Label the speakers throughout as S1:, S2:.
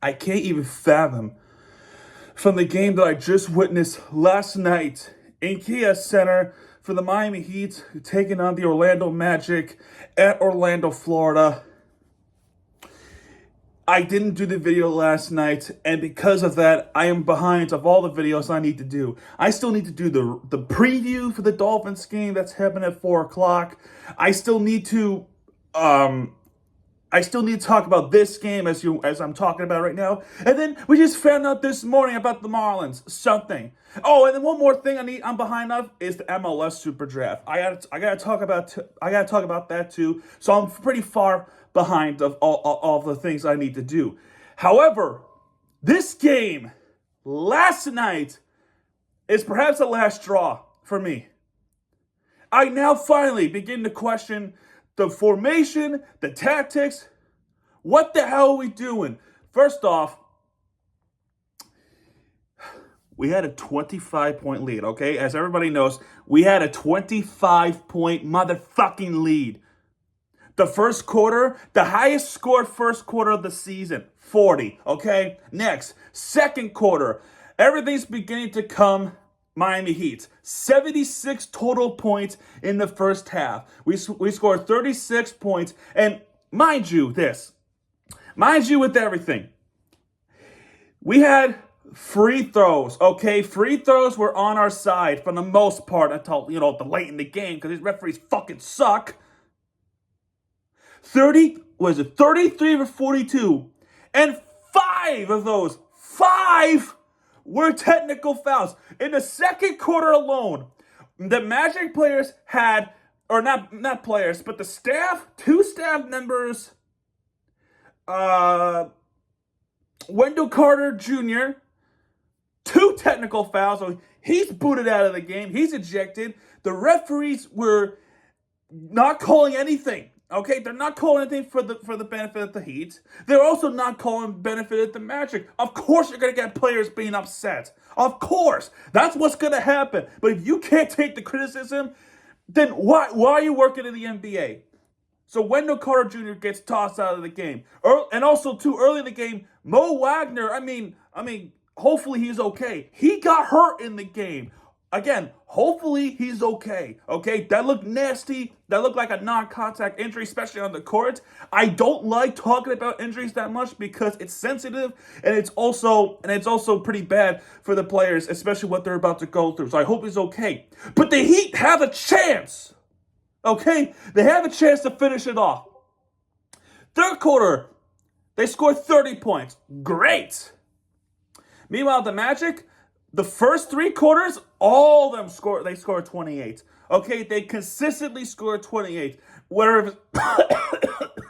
S1: I can't even fathom from the game that I just witnessed last night in Kia Center for the Miami Heat taking on the Orlando Magic at Orlando, Florida. I didn't do the video last night, and because of that, I am behind of all the videos I need to do. I still need to do the preview for the Dolphins game that's happening at 4 o'clock. I still need to um I still need to talk about this game as I'm talking about right now. And then we just found out this morning about the Marlins. Something. Oh, and then one more thing I'm behind of is the MLS Super Draft. I gotta talk about that too. So I'm pretty far behind of all the things I need to do. However, this game last night is perhaps the last straw for me. I now finally begin to question the formation, the tactics. What the hell are we doing? First off, we had a 25-point lead, okay? As everybody knows, we had a 25-point motherfucking lead. The first quarter, the highest scored first quarter of the season, 40, okay? Next, second quarter, everything's beginning to come Miami Heat. 76 total points in the first half. We scored 36 points, and mind you with everything, we had free throws, okay? Free throws were on our side for the most part until, the late in the game because these referees fucking suck. 33 for 42, and five were technical fouls. In the second quarter alone, the Magic players had, or not players, but the staff, two staff members, Wendell Carter Jr., two technical fouls. So he's booted out of the game. He's ejected. The referees were not calling anything. Okay, they're not calling anything for the benefit of the Heat. They're also not calling benefit of the Magic. Of course, you're gonna get players being upset. Of course, that's what's gonna happen. But if you can't take the criticism, then why are you working in the NBA? So Wendell Carter Jr. gets tossed out of the game, and also too early in the game, Mo Wagner. I mean, hopefully he's okay. He got hurt in the game. Again, hopefully he's okay. Okay, that looked nasty. That looked like a non-contact injury, especially on the court. I don't like talking about injuries that much because it's sensitive and it's also pretty bad for the players, especially what they're about to go through. So I hope he's okay. But the Heat have a chance. Okay, they have a chance to finish it off. Third quarter, they scored 30 points. Great. Meanwhile, the Magic, the first three quarters, all of them scored 28. Okay, they consistently scored 28. Whatever,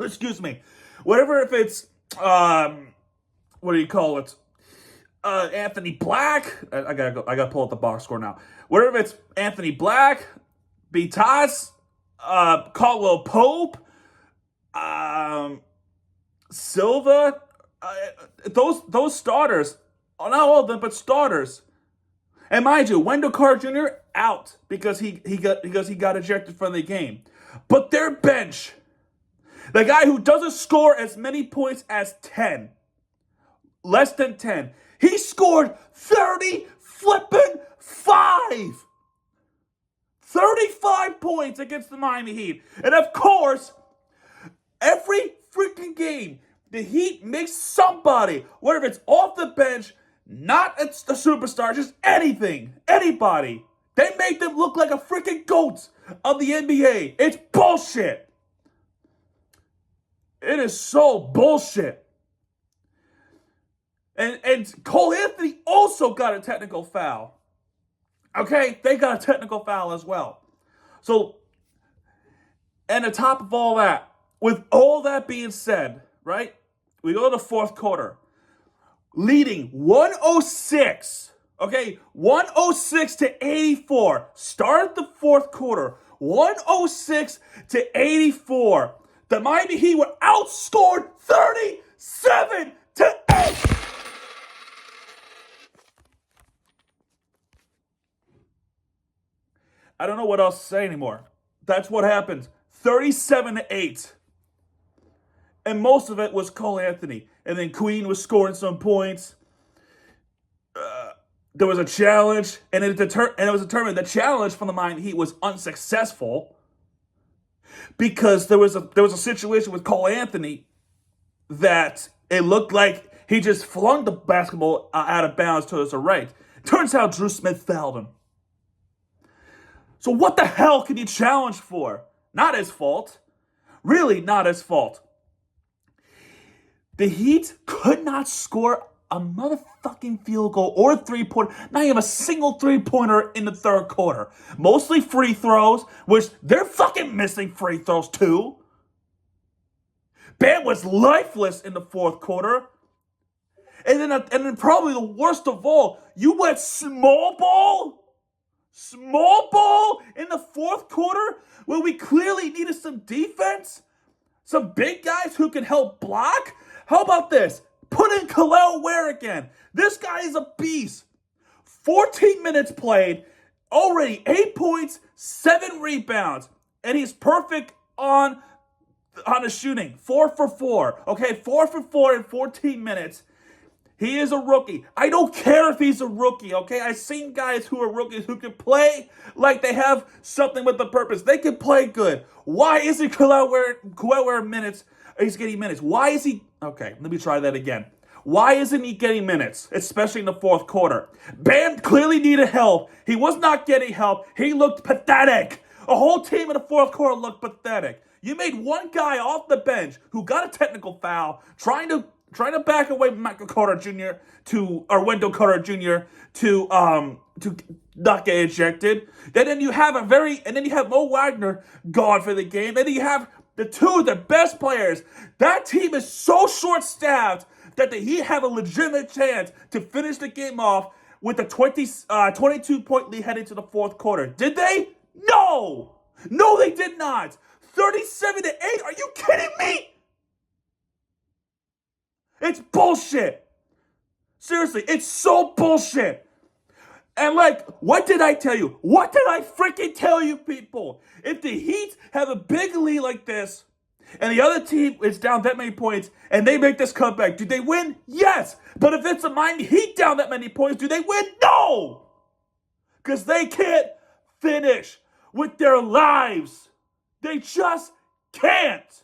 S1: excuse me, whatever if it's, what do you call it? Anthony Black. I gotta pull up the box score now. Whatever it's Anthony Black, Bitas, Caldwell Pope, Silva, those starters, not all of them, but starters. And mind you, Wendell Carter Jr. out because he got ejected from the game. But their bench, the guy who doesn't score as many points as 10, less than 10, he scored 35 points against the Miami Heat. And of course, every freaking game, the Heat makes somebody, whether it's off the bench, not a superstar, just anybody. They make them look like a freaking goat of the NBA. It's bullshit. It is so bullshit. And Cole Anthony also got a technical foul. Okay, they got a technical foul as well. So, and on top of all that, with all that being said, right, we go to the fourth quarter, leading 106, okay, 106 to 84. Started the fourth quarter, 106 to 84. The Miami Heat were outscored 37 to 8. I don't know what else to say anymore. That's what happened. 37 to 8. and most of it was Cole Anthony. And then Queen was scoring some points. There was a challenge, and it was determined the challenge from the Miami Heat was unsuccessful because there was a situation with Cole Anthony that it looked like he just flung the basketball out of bounds to his right. Turns out Drew Smith fouled him. So what the hell can you challenge for? Not his fault. Really not his fault. The Heat could not score a motherfucking field goal or three-pointer, not even a single three-pointer in the third quarter. Mostly free throws, which they're fucking missing free throws too. Bam was lifeless in the fourth quarter. And then probably the worst of all, you went small ball in the fourth quarter where we clearly needed some defense, some big guys who can help block. How about this? Put in Kel'el Ware again. This guy is a beast. 14 minutes played, already 8 points, 7 rebounds, and he's perfect on the shooting. 4 for 4. Okay, 4 for 4 in 14 minutes. He is a rookie. I don't care if he's a rookie, okay? I've seen guys who are rookies who can play like they have something with a purpose. They can play good. Why isn't Kel'el Ware minutes? He's getting minutes. Why is he... Okay, let me try that again. Why isn't he getting minutes, especially in the fourth quarter? Bam clearly needed help. He was not getting help. He looked pathetic. A whole team in the fourth quarter looked pathetic. You made one guy off the bench who got a technical foul, trying to back away Michael Carter Jr. or Wendell Carter Jr. to not get ejected. Then you have Mo Wagner gone for the game. Then you have the two of the best players. That team is so short-staffed that the Heat have a legitimate chance to finish the game off with a 22-point lead heading to the fourth quarter. Did they? No! No, they did not. 37-8. Are you kidding me? It's bullshit. Seriously, it's so bullshit. And what did I tell you? What did I freaking tell you, people? If the Heat have a big lead like this, and the other team is down that many points, and they make this comeback, do they win? Yes. But if it's a Miami Heat down that many points, do they win? No. Because they can't finish with their lives. They just can't.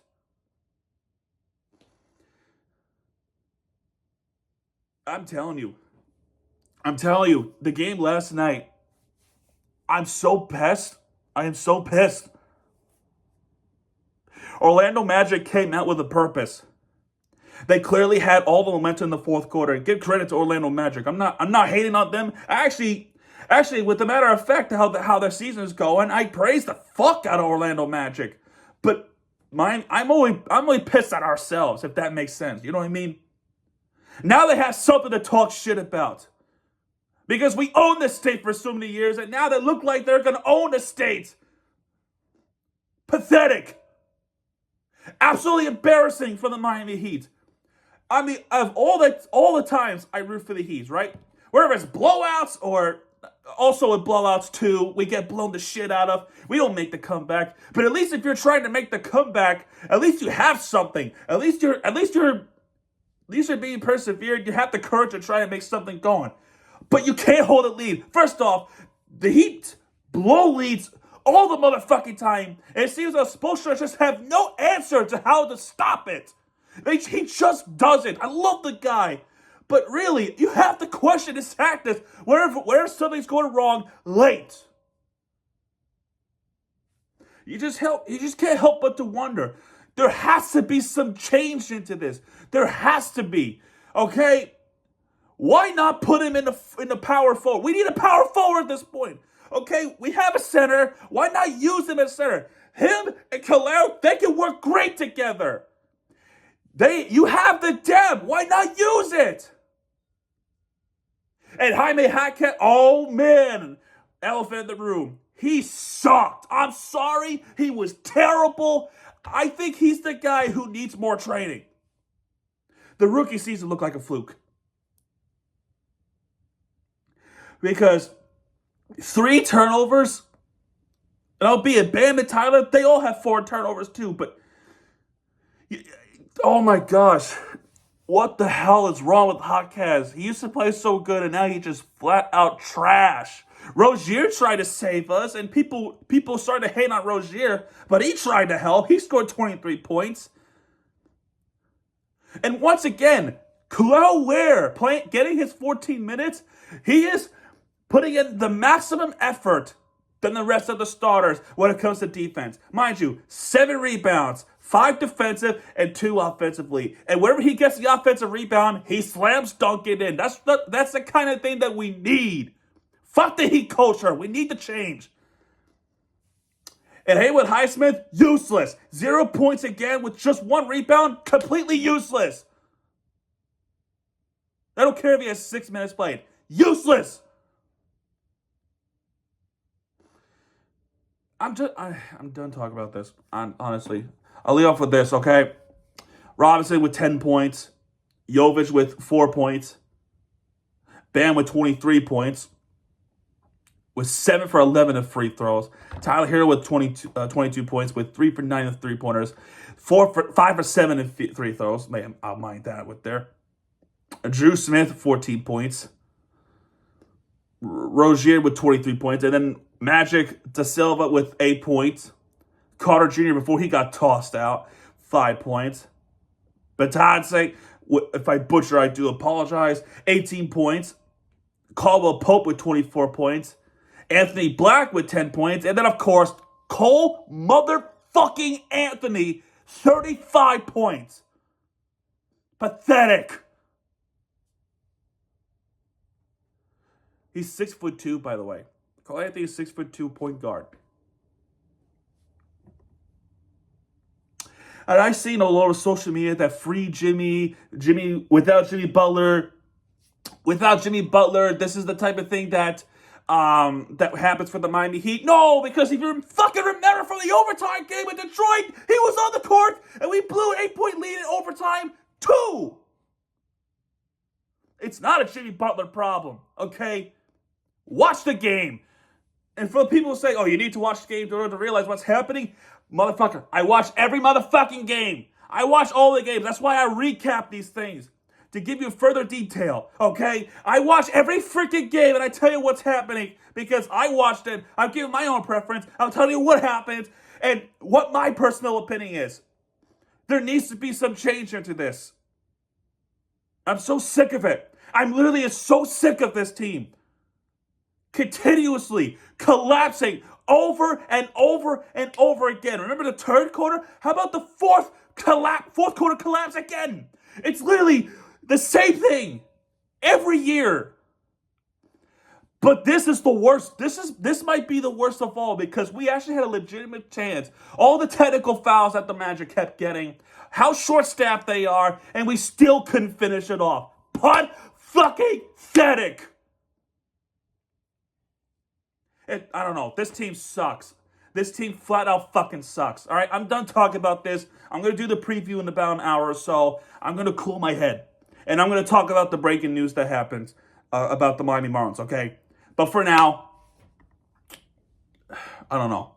S1: I'm telling you, the game last night, I'm so pissed. I am so pissed. Orlando Magic came out with a purpose. They clearly had all the momentum in the fourth quarter. Give credit to Orlando Magic. I'm not hating on them. Actually, with the matter of fact, how their season is going, I praise the fuck out of Orlando Magic. But I'm only pissed at ourselves, if that makes sense. You know what I mean? Now they have something to talk shit about. Because we own the state for so many years, and now they look like they're going to own the state. Pathetic. Absolutely embarrassing for the Miami Heat. I mean, of all the times I root for the Heat, right? Whether it's blowouts or also in blowouts too, we get blown the shit out of. We don't make the comeback. But at least if you're trying to make the comeback, at least you have something. At least you're being persevered. You have the courage to try and make something going. But you can't hold a lead. First off, the Heat blow leads all the motherfucking time. And it seems like Spoelstra just have no answer to how to stop it. He just does it. I love the guy. But really, you have to question his tactics where something's going wrong late. You just can't help but to wonder. There has to be some change into this. There has to be. Okay? Why not put him in the power forward? We need a power forward at this point. Okay? We have a center. Why not use him as center? Him and Kel'el, they can work great together. You have the depth. Why not use it? And Jaime Jaquez, oh man, elephant in the room. He sucked. I'm sorry. He was terrible. I think he's the guy who needs more training. The rookie season looked like a fluke. Because 3 turnovers, and albeit Bam and Tyler, they all have 4 turnovers too, but Oh my gosh. What the hell is wrong with Hawkes? He used to play so good, and now he just flat out trash. Rozier tried to save us, and people started to hate on Rozier, but he tried to help. He scored 23 points. And once again, Kel'el Ware getting his 14 minutes. He is putting in the maximum effort than the rest of the starters when it comes to defense. Mind you, 7 rebounds, 5 defensive, and 2 offensively. And wherever he gets the offensive rebound, he slams dunk it in. That's the kind of thing that we need. Fuck the Heat culture. We need to change. And Haywood Highsmith, useless. 0 points again with just 1 rebound, completely useless. I don't care if he has 6 minutes played. Useless. I'm done talking about this. Honestly, I'll lead off with this. Okay, Robinson with 10 points, Jovic with 4 points, Bam with 23 points, with 7 for 11 of free throws. Tyler Hero with 22 points, with 3 for 9 of 3-pointers, 5 for 7 of free throws. Man, I'll mind that with there. Drew Smith 14 points. Rozier with 23 points, and then Magic Da Silva with 8 points. Carter Jr. before he got tossed out, 5 points. Batadze, if I butcher, I do apologize, 18 points. Caldwell Pope with 24 points. Anthony Black with 10 points. And then, of course, Cole motherfucking Anthony, 35 points. Pathetic. He's 6'2", by the way. Cole Anthony is 6'2" point guard. And I've seen all over social media that free Jimmy, without Jimmy Butler, this is the type of thing that happens for the Miami Heat. No, because if you fucking remember from the overtime game in Detroit, he was on the court and we blew an 8-point lead in overtime too. It's not a Jimmy Butler problem, okay? Watch the game. And for the people who say, oh, you need to watch the game in order to realize what's happening, motherfucker, I watch every motherfucking game. I watch all the games. That's why I recap these things, to give you further detail, okay? I watch every freaking game and I tell you what's happening because I watched it. I'm giving my own preference. I'll tell you what happens and what my personal opinion is. There needs to be some change into this. I'm so sick of it. I'm literally so sick of this team continuously collapsing over and over and over again. Remember the third quarter? How about the fourth quarter collapse again? It's literally the same thing every year. But this is the worst. This might be the worst of all because we actually had a legitimate chance. All the technical fouls that the Magic kept getting, how short-staffed they are, and we still couldn't finish it off. Pathetic. I don't know. This team sucks. This team flat out fucking sucks. All right, I'm done talking about this. I'm going to do the preview in about an hour or so. I'm going to cool my head. And I'm going to talk about the breaking news that happens about the Miami Marlins, okay? But for now, I don't know.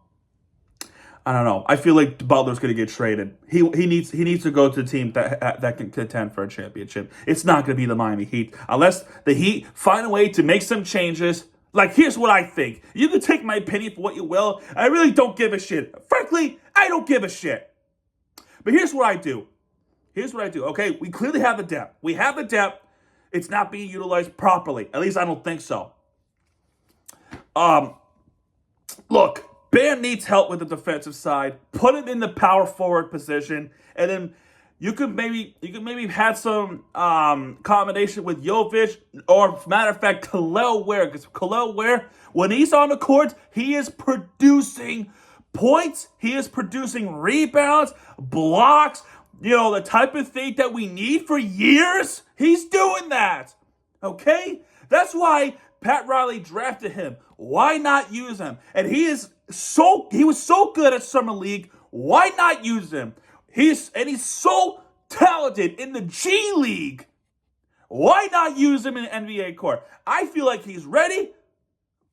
S1: I feel like Butler's going to get traded. He needs to go to a team that can contend for a championship. It's not going to be the Miami Heat. Unless the Heat find a way to make some changes. Like, here's what I think. You can take my opinion for what you will. I really don't give a shit. Frankly, I don't give a shit. But here's what I do. Okay? We clearly have the depth. We have the depth. It's not being utilized properly. At least I don't think so. Look, Bam needs help with the defensive side. Put him in the power forward position. And then you could maybe have some combination with Jovic, or matter of fact, Kel'el Ware. Because Kel'el Ware, when he's on the court, he is producing points. He is producing rebounds, blocks. You know, the type of thing that we need for years. He's doing that. Okay? That's why Pat Riley drafted him. Why not use him? And he was so good at Summer League. Why not use him? He's so talented in the G League. Why not use him in the NBA court? I feel like he's ready,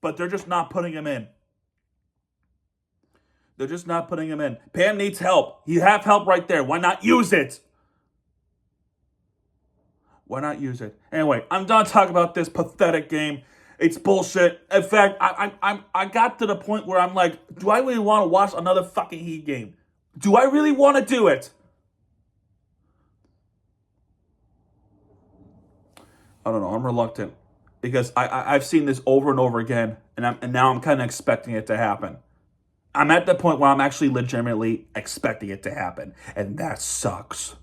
S1: but they're just not putting him in. Pam needs help. You have help right there. Why not use it? Why not use it? Anyway, I'm done talking about this pathetic game. It's bullshit. In fact, I got to the point where I'm like, do I really want to watch another fucking Heat game? Do I really want to do it? I don't know. I'm reluctant because I've seen this over and over again, and now I'm kind of expecting it to happen. I'm at the point where I'm actually legitimately expecting it to happen, and that sucks.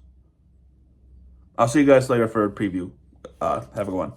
S1: I'll see you guys later for a preview. Have a good one.